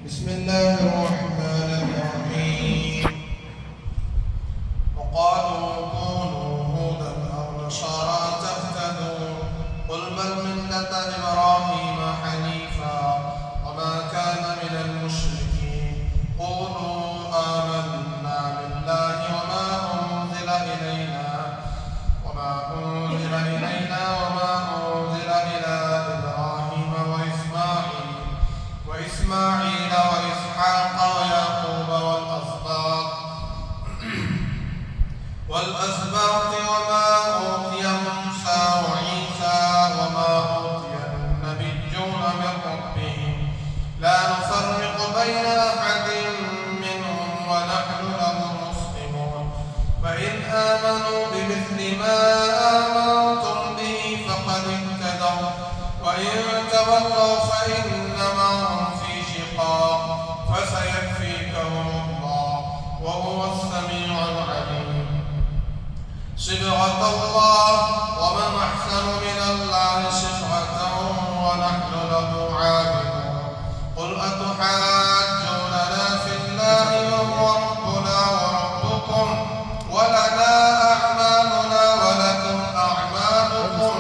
بسم الله الرحمن الرحيم وقالوا كونوا هودا أو نصارى تهتدوا قل بل ملة إبراهيم حنيفا وما كان من المشركين قولوا آمنا بالله وما أنزل إلينا وما أنزل إلى إبراهيم وإسماعيل وإسحاق ويعقوب والأسباط وما أوتي موسى وعيسى وما أوتي النبيون من ربهم لا نفرق بين أحد منهم ونحن له مسلمون فإن آمنوا بمثل ما آمنتم به فقد اهتدوا وإن تولوا فإنما هم في شقاق فسيكفيكهم الله وهو السميع العليم صبغة الله ومن أحسن من الله صبغة ونحن له عابدون قل أتحاجوننا في الله وهو ربنا وربكم ولنا أعمالنا ولكم أعمالكم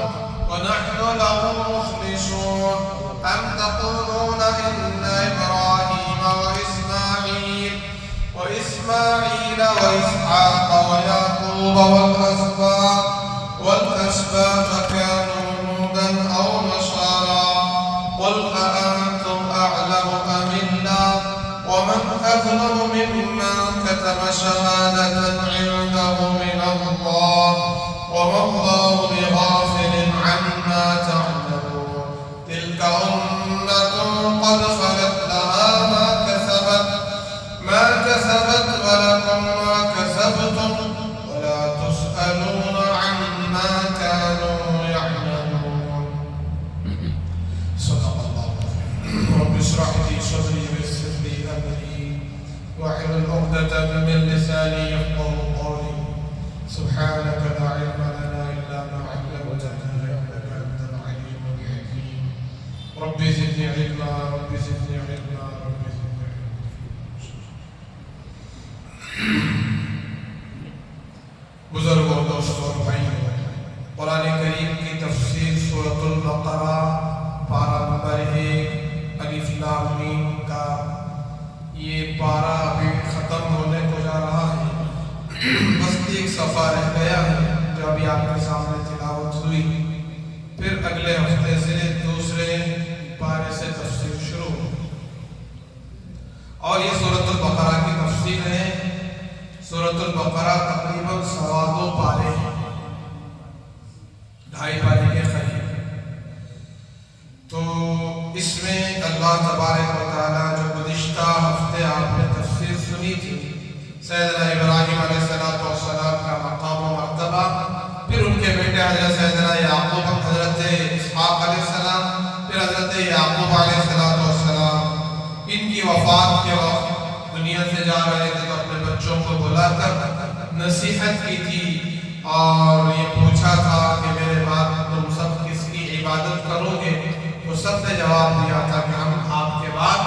ونحن له مخلصون أم تقولون إن إبراهيم وإسماعيل وإسحاق ويعقوب والأسباط كانوا هودا أو نصارى قل أأنتم أعلم أم الله ومن أظلم ممن كتم شهادة عنده من الله وما الله بغافل عما تعملون تلك أمة قد خلت لها ما كسبت ولكم ما كسبتم ولا تسألون عما كانوا يعملون صدق الله رب اشرح لي صدري ويسر لي أمري واحلل عقدة من لساني يفقهوا قولي سبحانك لا علم لنا إلا ما علمتنا إنك أنت العليم الحكيم رب زدني علما رب زدني علما رب زدني علما بزرگوں دوستوں اور بھائیوں قرآن کریم کی تفسیر سورۃ البقرہ پارہ نمبر 1 الف لام میم کا یہ پارہ ابھی ختم ہونے کو جا رہا ہے بس ایک صفحہ رہ گیا ہے جو ابھی آپ کے سامنے تلاوت ہوئی پھر اگلے ہفتے سے دوسرے پارے سے تفسیر شروع اور یہ سورۃ البقرہ کی تفسیر ہے سورۃ البقرہ تقریباً 2.25 پارے ہیں 2.5 پارے کے قریب تو اس میں اللہ تبارک و تعالیٰ جو گزشتہ ہفتے آپ نے تفسیر سنی تھی سیدنا ابراہیم علیہ السلام کا مقام و مرتبہ پھر ان کے بیٹے حضرت سیدنا یعقوب حضرت اسحاق علیہ السلام پھر حضرت یعقوب علیہ السلام ان کی وفات کے وقت دنیا سے جا رہے تھے تو اپنے بچوں کو بلا کر نصیحت کی تھی اور یہ پوچھا تھا کہ میرے بعد تم سب کس کی عبادت کرو گے تو سب نے جواب دیا تھا کہ ہم آپ کے بعد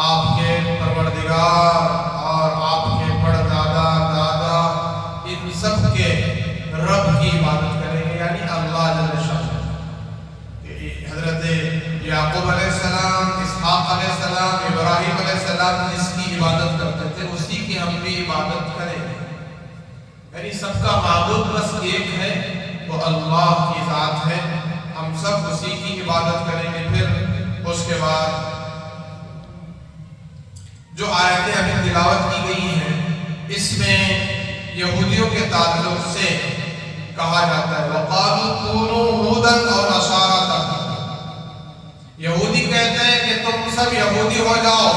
آپ کے پروردگار اور آپ کے پردادا دادا ان سب کے رب کی عبادت کریں گے یعنی اللہ جل شانہ حضرت یعقوب علیہ السلام اسحاق علیہ السلام ابراہیم علیہ السلام جس کی عبادت کرتے تھے اسی کی ہم بھی عبادت کریں یعنی سب کا معبود بس ایک ہے وہ اللہ کی ذات ہے ہم سب اسی کی عبادت کریں گے پھر اس کے بعد جو آیتیں ابھی تلاوت کی گئی ہیں اس میں یہودیوں کے تعلق سے کہا جاتا ہے وَقَالُوا كُونُوا هُودًا أَوْ نَصَارَىٰ تَهْتَدُوا یہودی کہتے ہیں کہ تم سب یہودی ہو جاؤ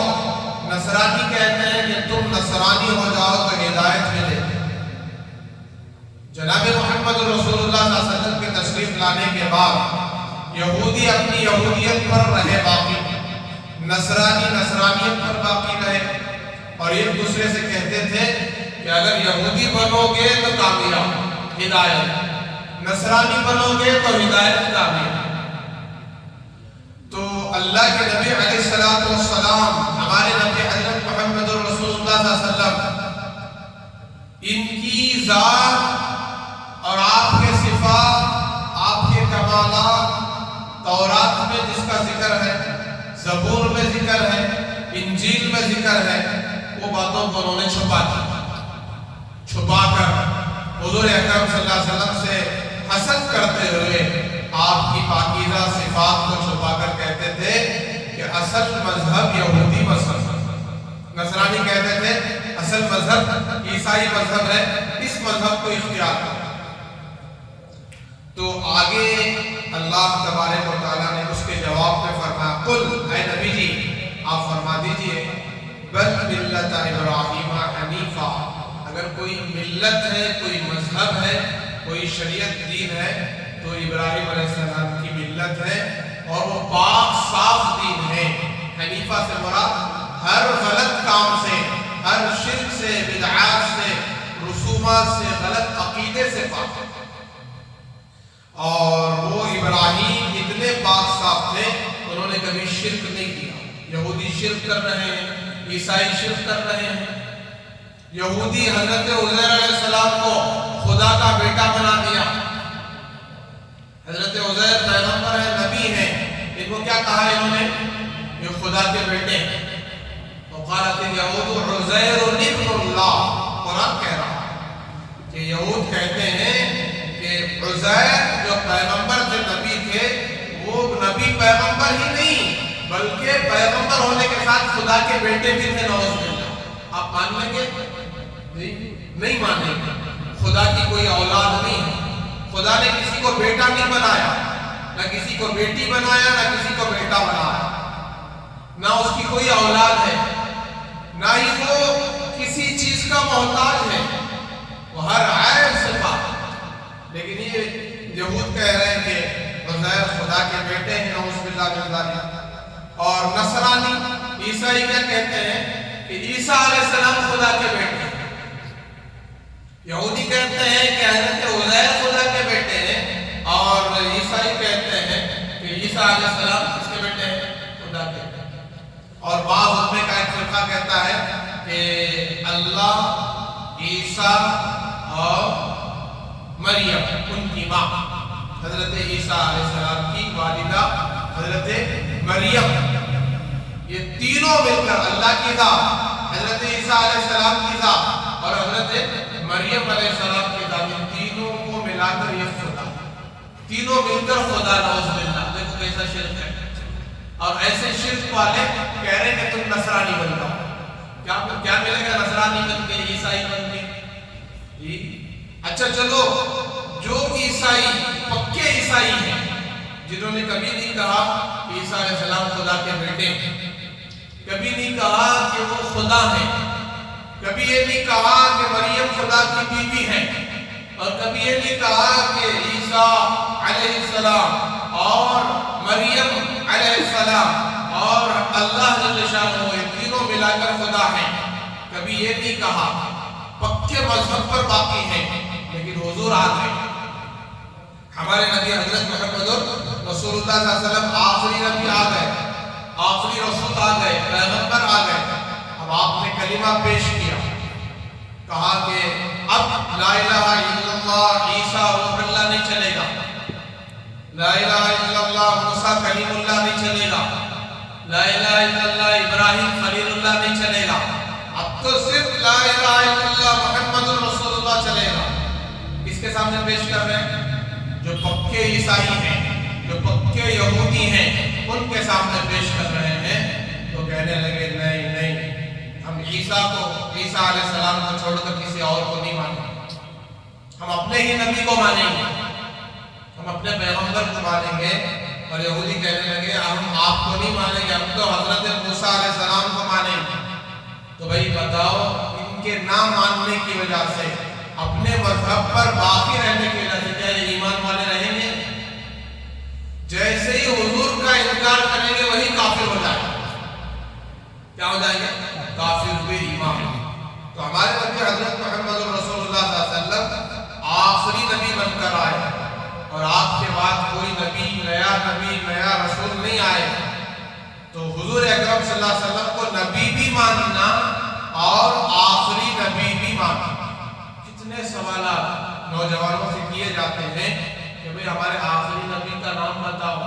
نصرانی کہتے ہیں کہ تم نصرانی ہو جاؤ تو ہدایت ملے جناب محمد رسول اللہ صلی اللہ علیہ وسلم کے تشریف لانے کے بعد یہودی اپنی یہودیت پر رہے باقی نصرانی نصرانیت پر باقی رہے اور ایک دوسرے سے کہتے تھے کہ اگر یہودی بنو گے تو کامیاب ہدایت نصرانی بنو گے تو ہدایت کامیاب تو اللہ کے نبی علیہ السلام جس کا ذکر ہے، زبور میں ذکر ہے، انجیل میں ذکر ہے، وہ باتوں کو انہوں نے چھپا کر حضور اکرم صلی اللہ علیہ وسلم سے حسد کرتے ہوئے آپ کی پاکیزہ صفات کو چھپا کر کہتے تھے کہ اصل مذہب یہودی مذہب، نصرانی کہتے تھے اصل مذہب عیسائی مذہب ہے، اس مذہب کو اختیار کرو۔ تو آگے اللہ تبارک و تعالیٰ نے اس کے جواب میں فرمایا، قل اے نبی جی آپ فرما دیجئے، بل ملت ابراہیم حنیفا، اگر کوئی ملت ہے، کوئی مذہب ہے، کوئی شریعت دین ہے تو ابراہیم علیہ السلام کی ملت ہے، اور وہ پاک صاف دین ہے۔ حنیفہ سے مراد ہر غلط کام سے، ہر شرک سے، بدعات سے، رسومات سے، غلط عقیدے سے پاک ہے۔ اور وہ ابراہیم اتنے پاک صاف تھے، انہوں نے کبھی شرک نہیں کیا۔ یہودی شرک کر رہے ہیں، عیسائی شرک کر رہے ہیں۔ یہودی حضرت عزیر علیہ السلام کو خدا کا بیٹا بنا دیا۔ حضرت عزیر پیغمبر ہے، نبی ہیں، ان کو کیا کہا ہے انہوں نے؟ یہ خدا کے بیٹے ہیں۔ وقالت الیہود عزیر ابن اللہ، قرآن کہہ رہا ہے کہ یہود کہتے ہیں کہ عزیر جو پیغمبر تھے، نبی تھے، وہ نبی پیغمبر ہی نہیں بلکہ پیغمبر ہونے کے ساتھ خدا کے بیٹے بھی تھے، نعوذ باللہ۔ آپ مان لیں گے؟ نہیں مانیں گے۔ خدا کی کوئی اولاد نہیں ہے، خدا نے کسی کو بیٹا نہیں بنایا، نہ کسی کو بیٹی بنایا، نہ کسی کو بیٹا بنایا، نہ اس کی کوئی اولاد ہے، نہ ہی وہ کسی چیز کا محتاج ہے، وہ ہر عیب سے پاک ہے۔ لیکن یہ یہود کہہ رہے ہیں کہ عزیر خدا کے بیٹے ہیں، نعوذ باللہ من ذالک۔ اور نصرانی عیسائی کیا کہتے ہیں کہ عیسیٰ علیہ السلام خدا کے بیٹے ہیں۔ یہودی کہتے ہیں کہ حضرت عزیر خدا کے بیٹے ہیں، اور عیسائی کہتے ہیں کہ عیسیٰ علیہ السلام کس کے بیٹے ہیں؟ خدا کے بیٹے ہیں۔ اور بعض ان میں کا ایک فرقہ کہتا ہے کہ اللہ، عیسیٰ اور مریم، ان کی ماں حضرت عیسیٰ علیہ السلام کی والدہ حضرت مریم، یہ تینوں مل کر اللہ کی ذات، حضرت عیسیٰ علیہ السلام کی ذات اور حضرت مریم علیہ السلام کی ذات، ان تینوں کو ملا کر یہ خدا، تینوں مل کر خدا، نعوذ باللہ۔ دیکھو کیسا شرک ہے۔ اور ایسے شرک والے کہہ رہے ہیں کہ تم نصرانی بن جاؤ۔ کیا ملے گا نصرانی بن کے، عیسائی بن کے؟ اچھا چلو، جو عیسائی پکے عیسائی ہیں، جنہوں نے کبھی نہیں کہا کہ عیسیٰ علیہ السلام خدا کے بیٹے ہیں، کبھی نہیں کہا کہ وہ خدا ہیں، کبھی یہ نہیں کہا کہ مریم خدا کی بیوی ہے، اور کبھی یہ نہیں کہا کہ عیسیٰ علیہ السلام اور مریم علیہ السلام اور اللہ جل شانہ یہ تینوں ملا کر خدا ہیں، کبھی یہ نہیں کہا، پکے مذہب پر باقی ہیں۔ لیکن حضور آ گئے، ہمارے نبی حضرت محمد رسول اللہ صلی اللہ علیہ وسلم آخری نبی آ گئے، آخری رسول آ گئے، پیغمبر آ گئے۔ اب آپ نے کلمہ پیش کیا، کہا کہ اب لا الہ الا اللہ عیسیٰ روح اللہ نہیں چلے گا، لا الہ الا اللہ موسیٰ کلیم اللہ نہیں چلے گا، لا الہ الا اللہ ابراہیم خلیل اللہ نہیں چلے گا، اب تو صرف لا الہ الا اللہ محمد رسول اللہ چلے گا۔ اس کے سامنے پیش کر رہے ہیں جو پکے عیسائی ہیں، جو پکے یہودی ہیں، ان کے سامنے پیش کر رہے ہیں، تو کہنے لگے نہیں، ہم عیسیٰ علیہ السلام کو چھوڑ کر کسی اور کو نہیں مانیں گے، ہم اپنے ہی نبی کو مانیں گے، ہم اپنے پیغمبر کو مانیں گے۔ اور یہودی کہنے لگے ہم آپ کو نہیں مانیں گے، ہم تو حضرت موسیٰ علیہ السلام کو مانیں گے۔ تو بھائی بتاؤ، ان کے نہ ماننے کی وجہ سے، اپنے مذہب پر باقی رہنے کی وجہ سے کیا یہ ایمان والے رہیں گے؟ جیسے ہی حضور کا انکار کریں گے وہی کافر ہو جائیں گے۔ کیا ہو جائیں گے؟ کافر بے ایمان۔ تو ہمارے نبی حضرت محمد رسول اللہ صلی اللہ علیہ وسلم آخری نبی بن کر آئے، اور آپ کے بعد کوئی نیا رسول نہیں آئے۔ تو حضور اکرم صلی اللہ علیہ وسلم کو نبی بھی ماننا اور آخری نبی بھی ماننا۔ کتنے سوالات نوجوانوں سے کیے جاتے ہیں کہ بھئی ہمارے آخری نبی کا نام بتاؤ۔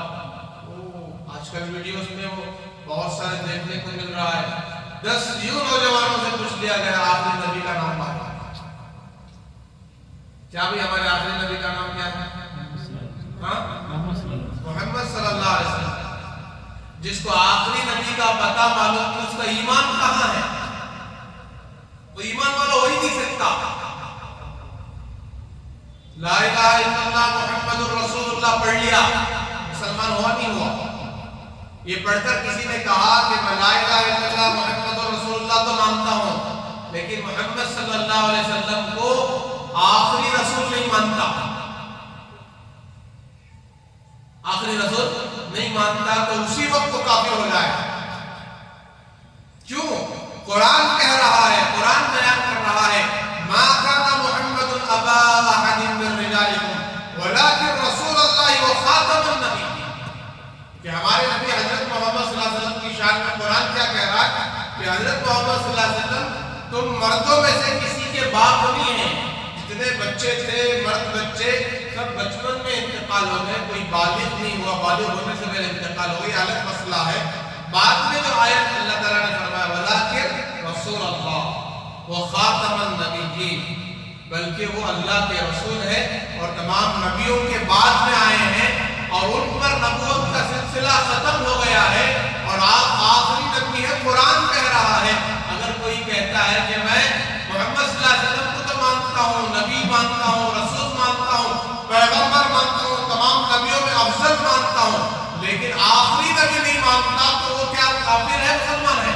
آج کل ویڈیوز میں وہ بہت سارے دیکھنے کو مل رہا ہے. 10 یوں نوجوانوں سے پوچھ لیا گیا آخری نبی کا نام بتاؤ. کیا بھی ہمارے آخری نبی کا نام کیا ہے؟ محمد صلی اللہ علیہ وسلم. جس کو آخری نبی کا پتہ معلوم کہ اس کا ایمان کہاں ہے، وہ ایمان والا ہو ہی نہیں سکتا. لا الہ الا اللہ محمد الرسول اللہ پڑھ لیا، مسلمان ہوا نہیں ہوا. یہ پڑھ کر کسی نے کہا کہ میں لا الہ الا اللہ محمد الرسول اللہ تو مانتا ہوں، لیکن محمد صلی اللہ علیہ وسلم کو آخری رسول نہیں مانتا، آخری رسول نہیں مانتا، تو اسی وقت کو کافر ہو جائے. کیوں؟ قرآن کہہ رہا ہے، قرآن بیان کر رہا ہے ما کان محمد ابا احد من رجالکم ولکن رسول اللہ وخاتم النبیین. کہ ہمارے نبی حضرت محمد صلی اللہ علیہ وسلم کی شان میں قرآن کیا کہہ رہا ہے کہ حضرت محمد صلی اللہ علیہ وسلم تم مردوں میں سے کسی کے باپ نہیں ہیں. جتنے بچے تھے مرد بچے سب بچپن میں انتقال ہو گئے، کوئی بالغ نہیں ہوا، بالغ ہونے سے پہلے انتقال ہو گئی، الگ مسئلہ ہے. بعد میں جو آیت اللہ تعالیٰ نے فرمایا وَلَٰكِنْ رَسُولَ اللَّهِ وَخَاتَمَ النَّبِيِّينَ، بلکہ وہ اللہ کے رسول ہے اور تمام نبیوں کے بعد میں آئے ہیں اور ان پر نبوت کا سلسلہ ختم ہو گیا ہے اور آپ آخری نبی ہے. قرآن کہہ رہا ہے. اگر کوئی کہتا ہے کہ میں محمد صلی اللہ علیہ وسلم کو تو مانتا ہوں، نبی مانتا ہوں، رسول مانتا ہوں، پیغمبر مانتا ہوں، تمام نبیوں میں افضل مانتا ہوں، لیکن آخری نبی نہیں مانتا، تو وہ کیا کافر ہے مسلمان ہے؟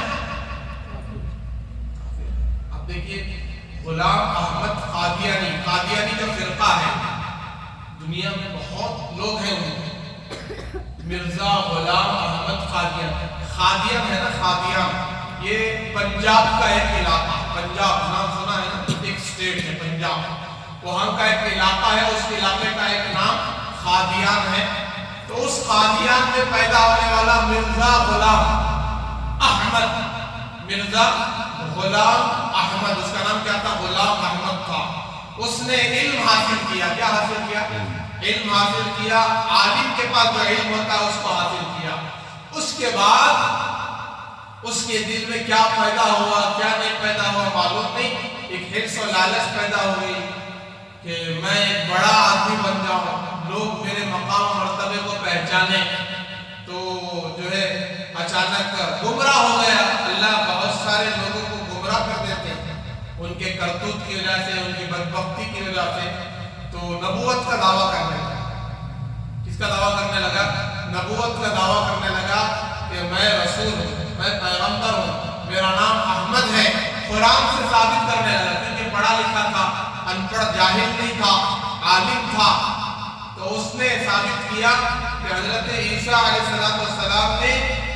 اب دیکھیے غلام احمد قادیانی، قادیانی جو فرقہ ہے دنیا میں بہت لوگ ہیں، مرزا غلام احمد قادیان. قادیان ہے نا، قادیان یہ پنجاب کا ایک علاقہ، پنجاب نام سنا ہے نا، ایک اسٹیٹ ہے پنجاب، وہاں کا ایک علاقہ ہے، اس علاقے کا ایک نام قادیان ہے. تو اس قادیان میں پیدا ہونے والا مرزا غلام احمد، مرزا غلام احمد، اس کا نام کیا تھا؟ غلام احمد تھا. اس نے علم حاصل کیا. کیا حاصل کیا؟ علم حاصل کیا. عالم کے پاس جو علم ہوتا ہے اس کو حاصل کیا. اس کے بعد اس کے دل میں کیا پیدا ہوا کیا نہیں پیدا ہوا معلوم نہیں. ایک حرص و لالچ پیدا ہوئی کہ میں ایک بڑا آدمی بن جاؤں، لوگ میرے مقام و مرتبے کو پہچانے. تو جو ہے اچانک گمراہ ہو گیا. اللہ بہت سارے لوگوں کو گمراہ کر دیتے ہیں ان کے کرتوت کی وجہ سے، ان کی بدبختی کی وجہ سے. تو نبوت کا دعویٰ کرنے لگا. کس کا دعویٰ کرنے لگا؟ نبوت کا دعویٰ کرنے لگا کہ میں رسول ہوں، میں پیغمبر ہوں، میرا نام احمد ہے. قرآن سے ثابت کرنے لگا، کیونکہ پڑھا لکھا تھا، ان پڑھ جاہل نہیں تھا، عالم تھا. تو اس نے ثابت کیا کہ حضرت عیسیٰ علیہ السلام نے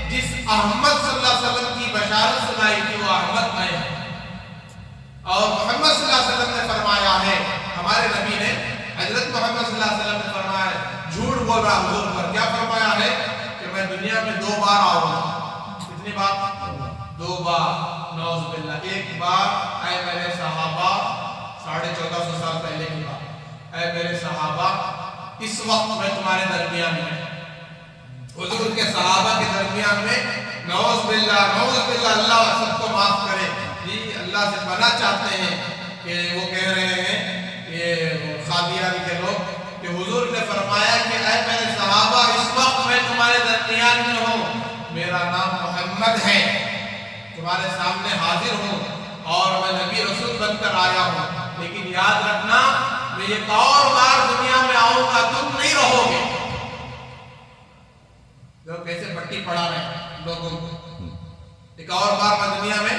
جس احمد صلی اللہ علیہ وسلم کی بشارت سنائی تھی وہ احمد میں ہے. اور محمد صلی اللہ علیہ وسلم نے فرمایا ہے، ہمارے نبی نے حضرت محمد صلی اللہ علیہ وسلم نے فرمایا ہے، جھوٹ بول رہا حضور پر. کیا فرمایا ہے کہ میں دنیا میں 2 بار آؤں گا. کتنی بار؟ 2 بار. نعوذ باللہ. ایک بار اے میرے صحابہ، 1450 سال پہلے کی بات، اے میرے صحابہ اس وقت میں تمہارے درمیان میں، حضور کے صحابہ کے درمیان میں. نعوذ باللہ، نعوذ باللہ، اللہ سب کو معاف کرے. جی اللہ سے پناہ چاہتے ہیں کہ وہ کہہ رہے ہیں کہ قادیانی کے لوگ کہ حضور نے فرمایا کہ اے میرے صحابہ اس وقت میں تمہارے درمیان میں ہوں، میرا نام محمد ہے، تمہارے سامنے حاضر ہوں اور میں نبی رسول بن کر آیا ہوں. لیکن یاد رکھنا میں ایک اور بار دنیا میں آؤں گا، تم نہیں رہو گے. جو کیسے پٹی پڑھا رہے ہیں لوگوں کو، ایک اور بار میں دنیا میں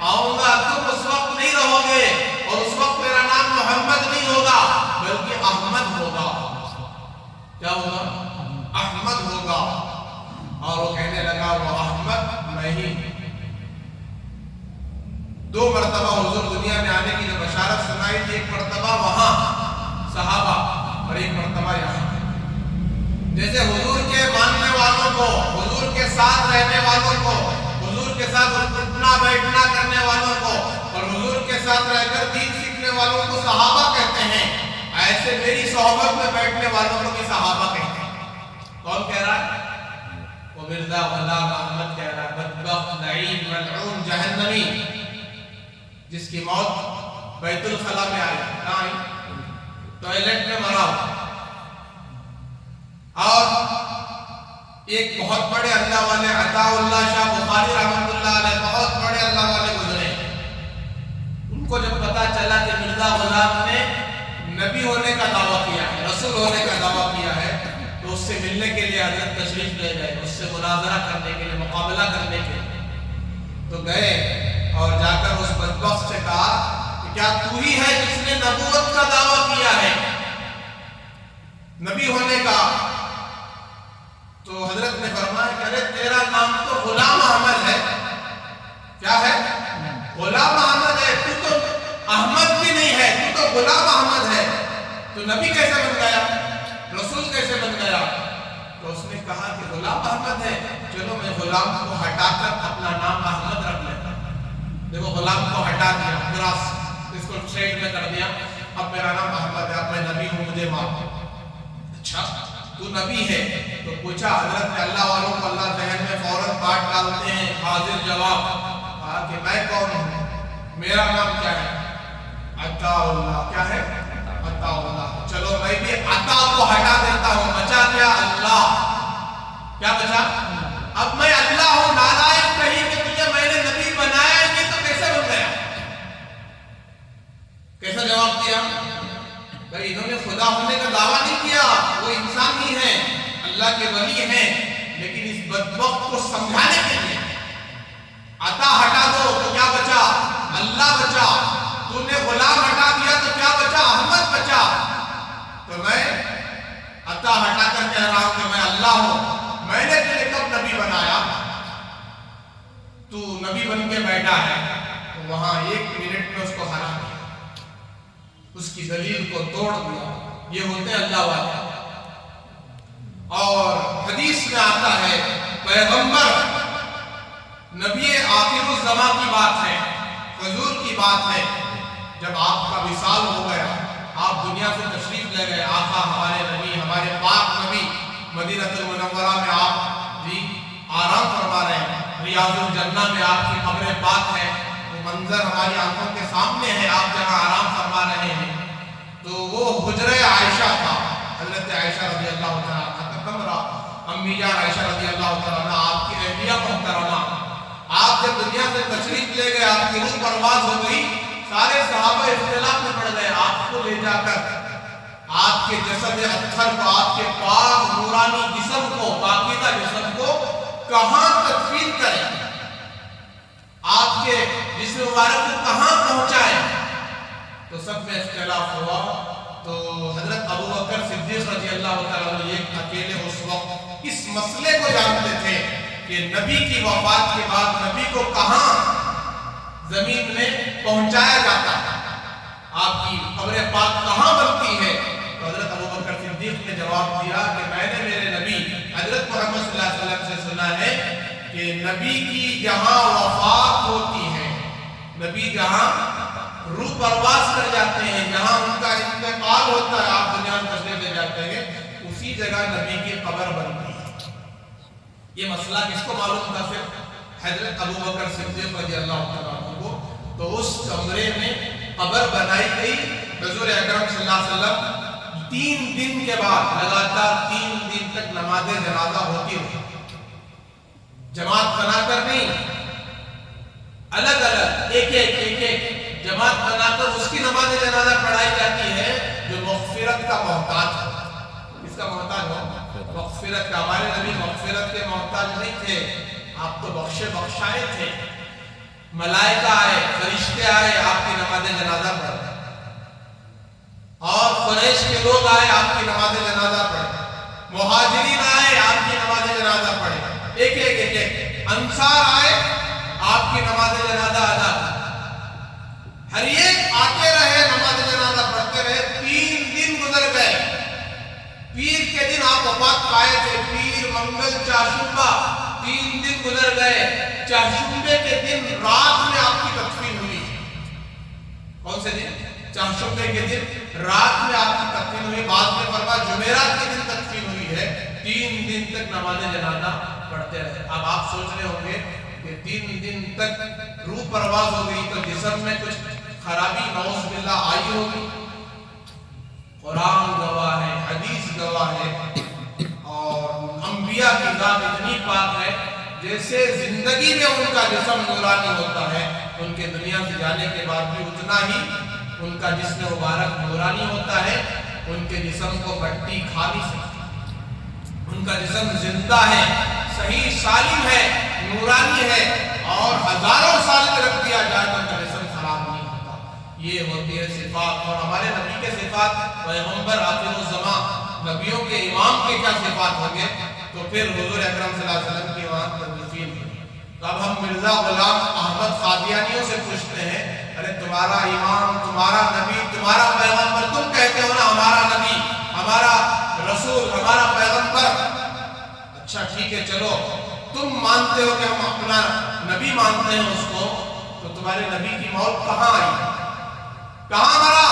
آؤں گا، تم اس وقت نہیں رہو گے اور اس وقت میرا نام محمد نہیں ہوگا بلکہ احمد ہوگا. کیا ہوگا؟ احمد ہوگا. اور وہ کہنے لگا وہ احمد میں ہی. 2 مرتبہ حضور دنیا میں آنے کی جو بشارت سنائی تھی، ایک مرتبہ وہاں صحابہ اور ایک مرتبہ یہاں. جیسے حضور کے ماننے والوں کو، حضور کے ساتھ رہنے والوں کو، حضور کے ساتھ اٹھنا بیٹھنا کرنے والوں کو اور حضور کے ساتھ رہ کر دین سیکھنے والوں کو صحابہ کہتے ہیں، ایسے میری صحبت میں بیٹھنے والوں کو بھی صحابہ کہتے ہیں. کون کہہ رہا ہے؟ وہ وہ مرزا غلام احمد کہہ رہا بدبخت لعین ملعون جہنمی، جس کی موت بیت الخلا میں آئی، کہاں آئی؟ ٹوائلٹ میں مرا۔ اور ایک بہت بڑے اللہ والے عطا اللہ شاہ بخاری رحمۃ اللہ علیہ، بہت بڑے اللہ والے گزرے، ان کو جب پتا چلا کہ مرزا غلام نے نبی ہونے کا دعویٰ کیا ہے، رسول ہونے کا دعویٰ کیا ہے، تو اس سے ملنے کے لیے حضرت تشریف لے گئے، اس سے مناظرہ کرنے کے لیے، مقابلہ کرنے کے لیے۔ تو گئے اور جا کر اس بدبخت سے کہا کہ کیا تو ہی ہے جس نے نبوت کا دعویٰ کیا ہے، نبی ہونے کا؟ تو حضرت نے فرمایا کہ ارے تیرا نام تو غلام احمد ہے۔ کیا ہے؟ غلام احمد ہے، تو تو احمد بھی نہیں ہے، تو تو غلام احمد ہے، تو نبی کیسے بن گیا، رسول کیسے بن گیا؟ تو اس نے کہا کہ غلام احمد ہے، چلو میں غلام کو ہٹا کر اپنا نام احمد رکھ لیتا ہوں۔ دیکھو غلام کو ہٹا دیا، پورا اس کو ٹریڈ میں کر دیا، اب میرا نام احمد ہے، اب میں نبی ہوں، مجھے معاف۔ اچھا تو نبی ہے؟ تو پوچھا حضرت نے، اللہ والوں کو اللہ ذہن میں فوراً بات ڈالتے ہیں، حاضر جواب۔ کہا کہ میں کون ہوں، میرا نام کیا ہے؟ عطا اللہ۔ کیا ہے؟ عطا اللہ۔ چلو میں بھی عطا کو ہٹا دیتا ہوں، بچا کیا؟ اللہ۔ کیا بچا؟ اب میں اللہ ہوں، نالائق کہیں کہ تجھے میں نے نبی بنایا ہے، یہ تو کیسے بن گیا؟ کیسا جواب دیا؟ بھئی انہوں نے خدا ہونے کا دعویٰ نہیں کیا، وہ انسان ہی ہیں، اللہ کے ولی ہیں، لیکن اس بدبخت کو سمجھانے کے لیے عطا ہٹا دو تو کیا بچا؟ اللہ بچا۔ تو نے غلام ہٹا دیا تو کیا بچا؟ احمد بچا۔ تو میں عطا ہٹا کر کہہ رہا ہوں کہ میں اللہ ہوں، میں نے تجھے کب نبی بنایا؟ تو نبی بن کے بیٹھا ہے۔ تو وہاں 1 منٹ میں اس کو ہرا دیا، اس کی دلیل کو توڑ دیا۔ یہ ہوتے ہیں اللہ والے۔ اور حدیث میں آتا ہے، پیغمبر نبی آخر الزمان کی بات ہے، حضور کی بات ہے، جب آپ کا وصال ہو گیا، آپ دنیا سے تشریف لے گئے، آقا ہمارے نبی، ہمارے پاک نبی مدینہ المنورہ میں آپ بھی آرام فرما رہے ہیں، ریاض الجنہ میں آپ کی قبر پاک ہے، وہ منظر ہماری آنکھوں کے سامنے ہے، آپ جہاں آرام فرما رہے ہیں۔ تو وہ حجرہ عائشہ تھا، حضرت عائشہ رضی اللہ تعالیٰ عنہ کا کمرہ، امی جان عائشہ رضی اللہ تعالیٰ عنہ، آپ کی اہلیہ محترمہ۔ آپ جب دنیا سے تشریف لے گئے، آپ کی روح پرواز ہو گئی، سارے صحابہ اختلاف میں پڑ گئے، آپ کو لے جا کر آپ کے جسد اطہر کو، آپ کے پاک نورانی جسم کو، پاکیزہ جسم کو کہاں تدفین کریں، آپ کے جسم مبارک کو کہاں پہنچائیں؟ تو سب میں اختلاف ہوا۔ تو حضرت ابو بکر صدیق رضی اللہ تعالیٰ عنہ ایک اکیلے اس وقت اس مسئلے کو جانتے تھے کہ نبی کی وفات کے بعد نبی کو کہاں زمین میں پہنچایا جاتا ہے، آپ کی قبر پاک کہاں بنتی ہے؟ تو حضرت ابو بکر صدیق نے جواب دیا کہ میں نے میرے نبی حضرت محمد صلی اللہ علیہ وسلم سے سنا ہے کہ نبی کی جہاں وفات ہوتی ہے، نبی جہاں روح پرواز کر جاتے ہیں، جہاں ان کا انتقال ہوتا ہے، آپ دنیا میں تشریف لے جاتے ہیں، اسی جگہ نبی کی قبر بنتی ہے۔ یہ مسئلہ کس کو معلوم تھا؟ صرف حضرت ابو بکر صدیق رضی اللہ عنہ کو۔ تو اس کمرے میں قبر بنائی گئی، حضور اکرم صلی اللہ علیہ وسلم 3 دن کے بعد لگاتار 3 دن تک نماز جنازہ ہوتی رہی، جماعت بنا کر نہیں، الگ الگ ایک جماعت بنا کر اس کی نماز جنازہ پڑھائی جاتی ہے جو مغفرت کا محتاج ہے۔ اس کا محتاج ہو مغفرت کا۔ ہمارے نبی مغفرت کے محتاج نہیں تھے، آپ تو بخشائے تھے۔ ملائکہ آئے، فرشتے آئے، آپ کی نماز جنازہ پڑھے، اور قریش کے لوگ آئے، آپ کی نماز جنازہ پڑھے، مہاجرین آئے، آپ کی نماز جنازہ پڑھے، ایک انصار آئے، آپ کی نماز جنازہ ادا کی۔ ہر ایک آتے رہے، نماز جنازہ پڑھتے رہے، 3 دن گزر گئے۔ پیر کے دن آپ وفات پائے تھے، پیر، منگل، چہارشنبہ، 3 دن گزر گئے۔ چہارشنبے کے دن رات میں آپ کی تدفین ہوئی۔ کون سے دن؟ چہارشنبے کے دن رات میں آپ کی تدفین ہوئی۔ بعد میں فرمایا جمعرات کے دن تدفین ہوئی ہے۔ 3 دن تک نماز جنازہ پڑھتے رہے. اب آپ سوچ رہے ہوں گے کہ 3 دن تک روح پرواز ہو گئی تو جسم میں کچھ خرابی نعوذ باللہ آئی ہوگی. قرآن گواہ ہے، حدیث گواہ ہے، اور انبیاء کی ذات اتنی پاک ہے جیسے زندگی میں ان کا جسم نورانی ہوتا ہے، ان کے دنیا سے جانے کے بعد بھی اتنا ہی ان کا جسم مبارک نورانی ہوتا ہے. ان کے جسم کو مٹی کھا نہیں سکتی. ان کا جسم زندہ ہے، صحیح سالم ہے، نورانی ہے، اور ہزاروں سال میں رکھ دیا جائے تو ان کا جسم خراب نہیں ہوتا. یہ ہوتی ہے صفات. اور ہمارے نبی کے صفات، پیغمبر آخر الزمان نبیوں کے امام کے کیا صفات ہوں گے، تو پھر حضور اکرم صلی اللہ علیہ وسلم کی وہاں تدفین ہوئی. تو اب ہم مرزا غلام احمد قادیانیوں سے پوچھتے ہیں، ارے تمہارا امام، تمہارا نبی، تمہارا پیغمبر، تم کہتے ہو نا ہمارا نبی، ہمارا رسول، ہمارا پیغمبر. اچھا ٹھیک ہے، چلو تم مانتے ہو کہ ہم اپنا نبی مانتے ہیں اس کو، تو تمہارے نبی کی موت کہاں آئی، کہاں مرا؟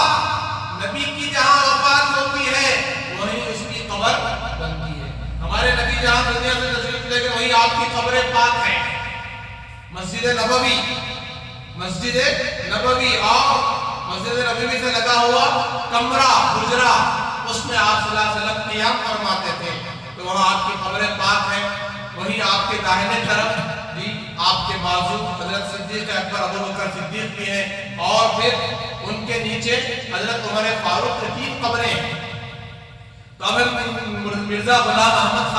نبی کی جہاں وفات ہوتی ہے وہیں اس کی قبر بنتی ہے. ہمارے نبی جہاں دنیا سے تشریف لے گئے وہیں آپ کی قبر پاک ہے. مسجد نبوی، مسجد نبوی اور مسجد نبوی سے لگا ہوا کمرہ، حجرہ، اس میں آپ صلی اللہ علیہ وسلم قیام فرماتے تھے. تو وہاں آپ کی قبر پاک ہے. وہی آپ کے داہنے طرف جی آپ کے بازو حضرت صدیق اکبر ابو بکر صدیق بھی ہیں، اور پھر ان کے نیچے حضرت عمر فاروق کی 3 قبریں ہیں. تو اب ہم مرزا غلام احمد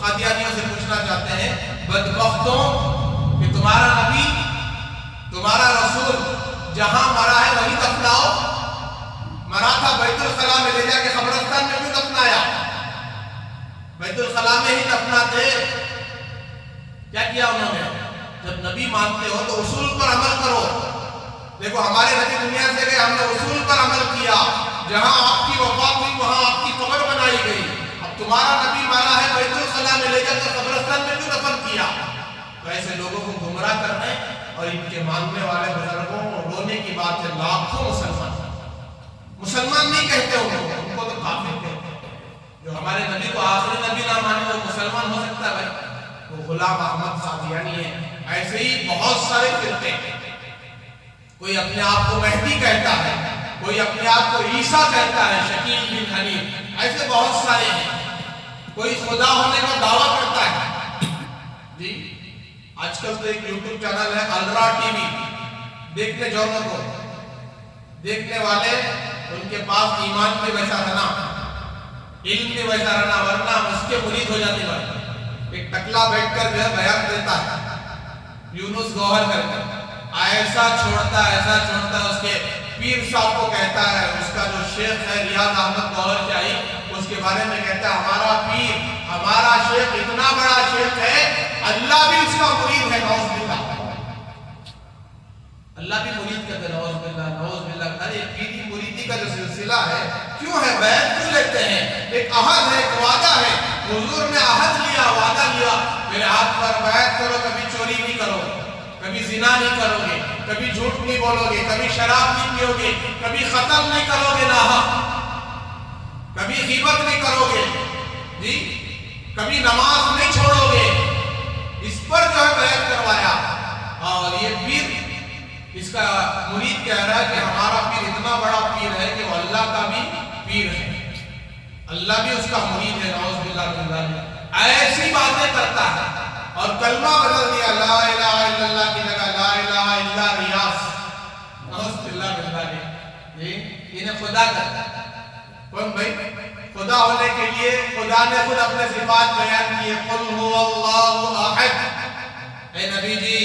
قادیانیوں سے پوچھنا چاہتے ہیں، بدبختوں، کہ تمہارا نبی، تمہارا رسول جہاں مرا ہے وہیں دفناؤ. مرا تھا بیت الخلاء میں، لے جا کے قبرستان میں کیوں دفنایا؟ بیت الخلاء میں ہی دفناتے. کیا کیا انہوں نے؟ جب نبی مانتے ہو تو اصول پر عمل کرو. دیکھو ہمارے نبی دنیا سے گئے، ہم نے اصول پر عمل کیا. جہاں آپ کی وفات ہوئی وہاں آپ کی قبر بنائی گئی. اب تمہارا نبی مانا ہے بیت الخلاء میں، لے جا کر قبرستان میں کیوں دفن کیا؟ تو ایسے لوگوں کو گمراہ کرنے اور ان کے ماننے والے بزرگوں کو رونے کی بات ہے. لاکھوں مسلمان نہیں کہتے ان کو تو کافر کہتے ہیں. جو ہمارے نبی کو آخری نبی نہ مانے وہ مسلمان ہو سکتا ہے؟ وہ غلام احمد قادیانی ہے. ایسے ہی بہت سارے فرقے، کوئی اپنے آپ کو مہدی کہتا ہے، کوئی اپنے آپ کو عیسیٰ کہتا ہے، شکیل بن حنیف، ایسے بہت سارے ہیں. کوئی خدا ہونے کا دعویٰ کرتا ہے. جی آج کل تو ایک یوٹیوب چینل ہے الرا ٹی وی، دیکھنے جاؤ کو، دیکھنے والے ان کے پاس ایمان بھی ویسا رہنا، علم بھی ویسا رہنا، ورنہ اس کے مرید ہو جانے والے. ایک ٹکلا بیٹھ کر جو ہے بیان دیتا ہے یونس گوہر کر کے، ایسا چھوڑتا اس کے پیر صاحب کو کہتا ہے، اس کا جو شیخ ہے ریاض احمد گوہر چاہی، اس کے بارے میں کہتا ہے ہمارا پیر، ہمارا شیخ اتنا بڑا شیخ ہے، اللہ بھی اس کا مرید ہے. نعوذ باللہ، اللہ بھی مرید کرتے. نعوذ باللہ، نعوذ باللہ. ارے پیری مریدی کا جو سلسلہ ہے کیوں ہے؟ بیعت کیوں لیتے ہیں؟ ایک عہد ہے، ایک وعدہ ہے. حضور نے عہد لیا، وعدہ لیا، میرے ہاتھ پر بیعت کرو، کبھی چوری نہیں کرو، کبھی زنا نہیں کرو گے، کبھی جھوٹ نہیں بولو گے، کبھی شراب نہیں پیو گے، کبھی قتل نہیں کرو گے ناحق، کبھی غیبت نہیں کرو گے، جی کبھی نماز نہیں چھوڑو گے. اس پر جو ہے بیعت کروایا. اور یہ پیر، اس کا مرید کہہ رہا ہے کہ ہمارا پیر اتنا بڑا پیر ہے کہ وہ اللہ کا بھی پیر ہے، اللہ بھی اس کا مرید ہے. نعوذ باللہ من ذالک. ایسی باتیں کرتا ہے اور کلمہ بدل دیا، لا الہ الا اللہ کی جگہ لا الہ الا ریاض. نعوذ باللہ من ذالک. انہیں خدا کرتا ہے. کون بھائی؟ خدا ہونے کے لیے خدا نے خود اپنے صفات بیان کیے. قل هو اللہ احد. اے نبی جی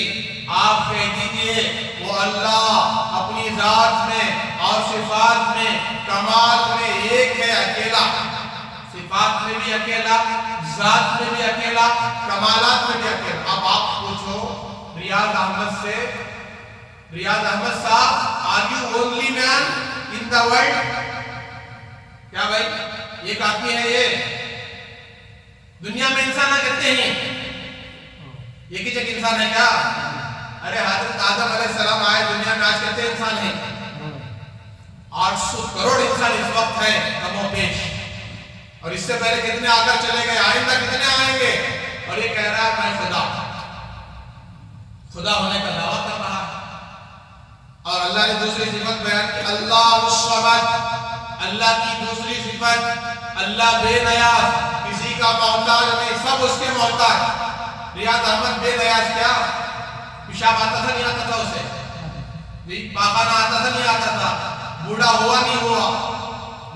آپ کہہ دیجئے وہ اللہ اپنی ذات میں اور صفات میں، کمال میں ایک ہے، اکیلا. صفات میں بھی اکیلا، ذات میں بھی اکیلا، کمالات میں بھی اکیلا. اب آپ پوچھو ریاض احمد سے، ریاض احمد صاحب are you only man in the world؟ کیا بھائی ایک آدمی ہے یہ؟ دنیا میں انسان کہتے ہیں ایک ہی جگہ انسان ہے کیا؟ ارے حضرت آدم علیہ السلام آئے دنیا میں، آج کہتے ہیں انسان ہے. 800 کروڑ انسان اس وقت ہے کم و بیش، اور اس سے پہلے کتنے آ کر چلے گئے، آئندہ کتنے آئیں گے؟ اور یہ کہہ رہا ہے میں خدا ہونے کا دعویٰ کر رہا ہے. اور اللہ نے دوسری صفت بیان کی اللہ الصمد. اللہ کی دوسری صفت اللہ بے نیاز، کسی کا محتاج نہیں، سب اس کے محتاج. ریاض احمد بے نیاز کیا؟ پیشاب آتا تھا نہیں آتا تھا اسے؟ جی پاخانہ آتا تھا نہیں آتا تھا؟ بوڑھا ہوا نہیں ہوا؟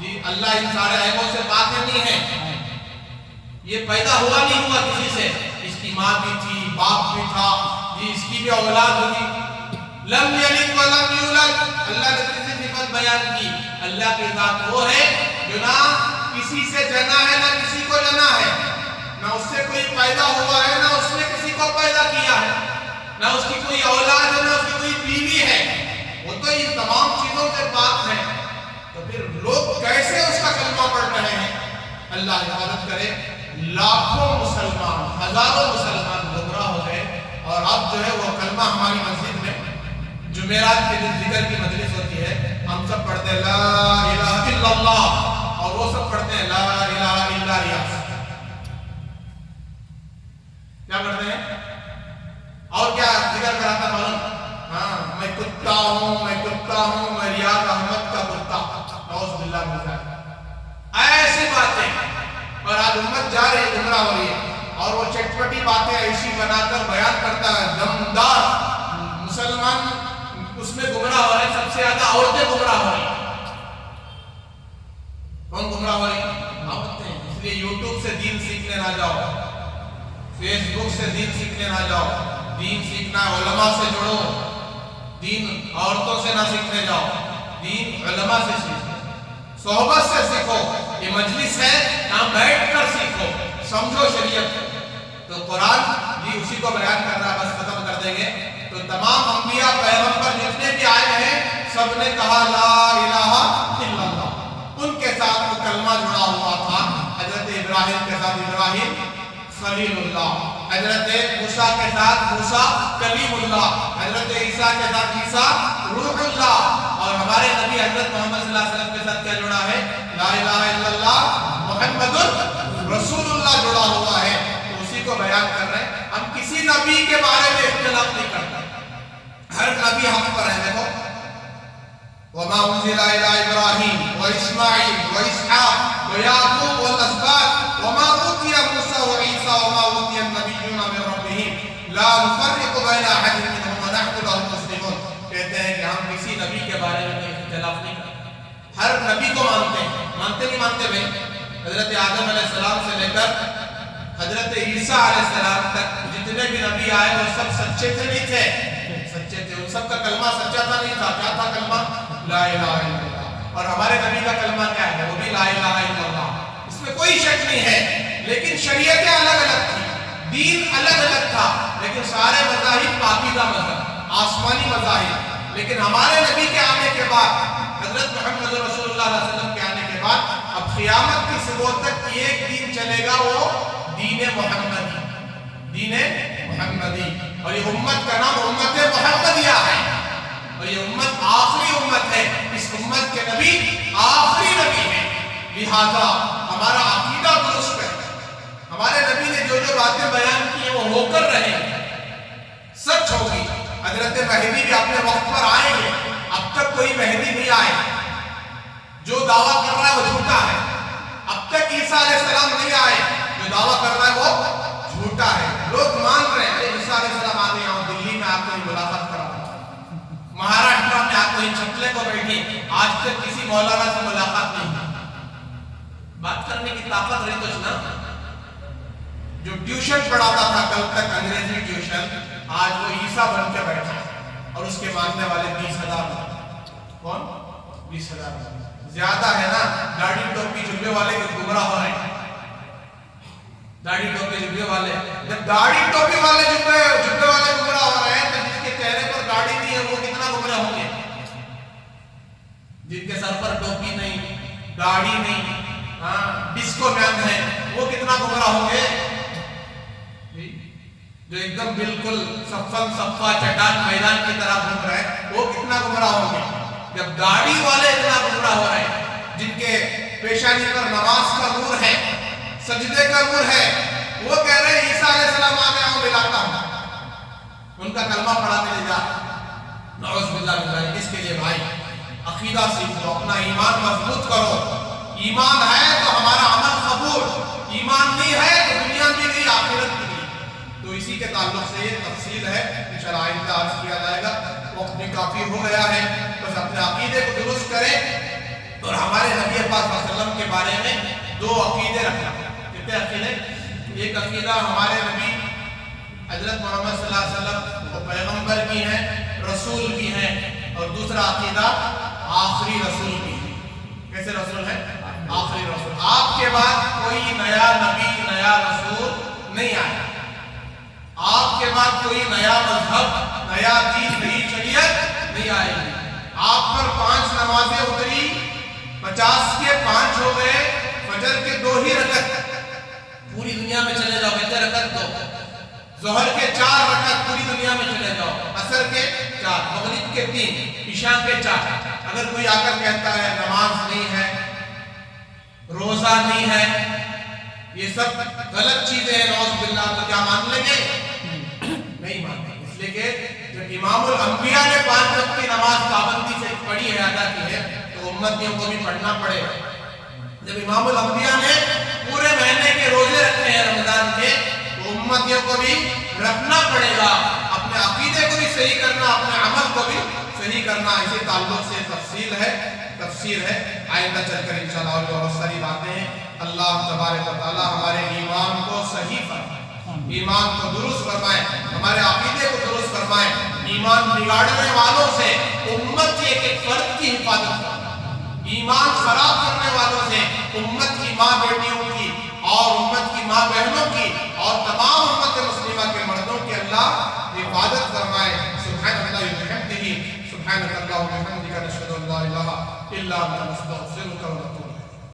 جی اللہ ان سارے عیبوں سے پاک نہیں ہے. یہ پیدا ہوا نہیں ہوا کسی سے، اس کی ماں بھی تھی، باپ بھی تھا، جی اس کی بھی اولاد ہوگی. لم یلد ولم یولد. اللہ نے تیسری صفت بیان کی اللہ کی ذات وہ ہے جو نہ کسی سے جنا ہے نہ کسی کو جنا ہے، نہ اس سے کوئی پیدا ہوا ہے نہ اس نے کسی کو پیدا کیا ہے، نہ اس کی کوئی اولاد ہے نہ اس کی کوئی بیوی ہے. وہ تو ان تمام چیزوں سے پاک ہے. تو پھر لوگ کیسے اس کا کلمہ پڑھ رہے ہیں؟ اللہ حفاظت کرے. لاکھوں مسلمان، ہزاروں مسلمان گمراہ ہو گئے. اور اب جو ہے وہ کلمہ ہماری مسجد میں جمعرات کے دن ذکر کی مجلس ہوتی ہے، ہم سب پڑھتے ہیں لا الہ الا اللہ، اور وہ سب پڑھتے ہیں لا الہ الا ریاض. کیا پڑھتے ہیں؟ اور کیا ذکر کراتا معلوم؟ ہاں میں کتا ہوں، میں کتا ہوں، میں ریاض احمد کا کتا. نعوذ باللہ من ذلک. ایسی باتیں. اور آج امت جا رہی ہے، گمراہ ہو رہی ہے، اور وہ چٹپٹی باتیں ایسی بنا کر بیان کرتا ہے. دمدار مسلمان اس میں گمراہ ہو رہے ہیں. سب سے زیادہ عورتیں گمراہ ہو رہی ہیں. کون گمراہ ہو رہی ہیں؟ عورتیں. اس لیے یوٹیوب سے دین سیکھنے نہ جاؤ، فیس بک سے دین سیکھنے نہ جاؤ. دین سیکھنا ہے علماء سے جڑو. دین عورتوں سے نہ سیکھنے جاؤ، دین علماء سے سیکھو، صحبت سے سیکھو. یہ مجلس ہے، یہاں بیٹھ کر سیکھو، سمجھو شریعت. تو قرآن جی اسی کو بیان کر رہا ہے. بس ختم کر دیں گے. تو تمام انبیاء پیغمبر جتنے بھی آئے ہیں سب نے کہا لا الہ الا اللہ. ان کے ساتھ وہ کلمہ جڑا ہوا تھا. حضرت ابراہیم کے ساتھ ابراہیم خلیل اللہ، حضرت موسیٰ کے ساتھ موسیٰ کلیم اللہ، حضرت عیسیٰ کے ساتھ عیسیٰ روح اللہ. اور ہمارے نبی حضرت محمد صلی اللہ علیہ وسلم کے ساتھ کیا جڑا ہے؟ لا الہ الا اللہ محمد رسول اللہ جڑا ہوا ہے. تو اسی کو بیان کر رہے ہیں. ہم کسی نبی کے بارے میں اختلاف نہیں کرتے، ہر نبی حق پر ہے. دیکھو وما انزل الى ابراہیم واسماعیل واسحاق ویعقوب والاسباط وما اوتی موسیٰ وعیسیٰ وما اوتی النبیون من ربهم لا نفرق بین احد منهم ونحن له مسلمون. کہتے ہیں کہ ہم کسی نبی کے بارے میں اختلاف نہیں کرتے، ہر نبی کو مانتے ہیں. مانتے نہیں مانتے بھائی؟ حضرت آدم علیہ السلام سے لے کر حضرت عیسیٰ علیہ السلام تک جتنے بھی نبی آئے وہ سب سچے تھے نہیں تھے؟ سچے تھے. ان سب کا کلمہ سچا تھا نہیں تھا؟ کیا تھا کلمہ؟ لا الہ الا اللہ. اور ہمارے نبی کا کلمہ کیا ہے؟ وہ بھی لا الہ الا اللہ. اس میں کوئی شک نہیں ہے. لیکن شریعتیں الگ الگ تھی، دین الگ الگ تھا، لیکن سارے مذاہب پاکیزہ مذہب، آسمانی مذاہب. لیکن ہمارے نبی کے آنے کے بعد، حضرت محمد رسول اللہ علیہ وسلم کے آنے کے بعد اب قیامت کی صبح تک ایک دین چلے گا، وہ دین محمدی. دین محمدی. اور یہ امت کا نام امت محمدیہ ہے. اور یہ امت آخری امت ہے. اس امت کے نبی آخری نبی ہے. لہذا ہمارا عقیدہ درست ہے. ہمارے نبی نے جو جو باتیں بیان کی ہیں وہ ہو کر رہے ہیں، سچ ہوگی. حضرت مہدی بھی اپنے وقت پر آئیں گے. اب تک کوئی مہدی نہیں آئے. جو دعویٰ کر رہا ہے وہ جھوٹا ہے. اب تک عیسیٰ علیہ السلام نہیں آئے. جو دعویٰ کر رہا ہے وہ جھوٹا ہے. لوگ مان رہے ہیں عیسیٰ علیہ السلام آ گئے. دلی میں آپ کو ملاقات کرا، مہاراشٹر میں آپ کو چپلے کو بیٹھی، آج تک کسی مولانا سے ملاقات نہیں کی. بات کرنے کی طاقت رہی تو نا. جو ٹیوشن پڑھاتا تھا کل تک انگریزی ٹیوشن، آج وہ عیسیٰ بن کے بیٹھا ہے. اور اس کے ماننے والے 20,000. کون؟ 20,000. زیادہ ہے نا. داڑھی ٹوپی جبے والے کے گمراہ ہو رہے ہیں. داڑھی ٹوپی جبے والے، جب داڑھی ٹوپی والے جبے والے گمراہ ہو رہے ہیں تو جس کے چہرے پر داڑھی نہیں ہے وہ کتنا گمراہ ہوں گے؟ جن کے سر پر ٹوپی نہیں، داڑھی نہیں، ڈسکو مین ہے، وہ کتنا گمراہ ہوں گے؟ جو ایک دم بالکل صفا چٹان میدان کی طرح گھوم رہے ہیں وہ کتنا گمراہ ہوں گے؟ جب داڑھی والے اتنا گمراہ ہو رہے ہیں، جن کے پیشانی پر نماز کا نور ہے، سجدے کا نور ہے، وہ کہہ رہے ہیں عیسیٰ علیہ السلام آ گیا ہوں ملاتا ہوں، ان کا کلمہ پڑھاتے لے جا۔ نعوذ باللہ من ذالک۔ اس کے لیے بھائی عقیدہ سیکھو، اپنا ایمان مضبوط کرو۔ ایمان ہے تو ہمارا عمل قبول، ایمان نہیں ہے تو دنیا بھی نہیں آخرت بھی نہیں۔ تو اسی کے تعلق سے یہ تفصیل ہے، انشاءاللہ آئندہ عرض کیا جائے گا، وقت بھی کافی ہو گیا ہے۔ بس اپنے عقیدے کو درست کریں اور ہمارے نبی پاک صلی اللہ علیہ وسلم کے بارے میں دو عقیدے رکھنا۔ کتنے عقیدے؟ ایک عقیدہ ہمارے نبی حضرت محمد صلی اللہ علیہ وسلم وہ پیغمبر بھی ہیں، رسول بھی ہیں، اور دوسرا عقیدہ آخری رسول بھی ہے۔ کیسے رسول ہے؟ آخری رسول۔ آپ کے بعد کوئی نیا نبی، نیا رسول نہیں آیا۔ آپ کے بعد کوئی نیا مذہب، نیا دین، نئی شریعت نہیں آئے گی۔ آپ پر 5 نمازیں اتری، 50 کے 5 ہو گئے، فجر کے 2 ہی رکعت، پوری دنیا میں چلے جاؤ کتنے رکعت؟ 2۔ ظہر کے 4 رکعت، پوری دنیا میں چلے جاؤ، عصر کے 4، مغرب کے 3، عشاء کے 4۔ اگر کوئی آ کر کہتا ہے نماز نہیں ہے، روزہ نہیں ہے، یہ سب غلط چیزیں ہیں، نعوذ باللہ، تو کیا مان لیں گے؟ نہیں مانیں گے۔ اس لیے کہ جب امام الانبیاء نے 5 وقت کی نماز پابندی سے پڑھی ہے، ادا کی ہے، تو امتیوں کو بھی پڑھنا پڑے گا۔ جب امام الانبیاء نے پورے مہینے کے روزے رکھے ہیں رمضان کے، تو امتیوں کو بھی رکھنا پڑے گا۔ اپنے عقیدے کو بھی صحیح کرنا، اپنے عمل کو بھی صحیح کرنا، اسی تعلق سے تفسیر ہے۔ آئندہ چل کر انشاءاللہ اور بہت ساری باتیں ہیں۔ اللہ تبارک و تعالی ہمارے ایمان کو صحیح فرمائے، ایمان کو درست فرمائے، ہمارے عقیدے کو درست فرمائے، ایمان بگاڑنے والوں سے امت کے ایک فرد کی حفاظت فرمائے، ایمان خراب کرنے والوں سے امت کی ماں بیٹیوں کی اور امت کی ماں بہنوں کی اور تمام امت مسلمہ کے مردوں کی اللہ حفاظت فرمائے۔ سبحان اللہ وبحمدہ، سبحانک اللہم وبحمدک، نشہد ان لا الہ الا انت، نستغفرک ونتوب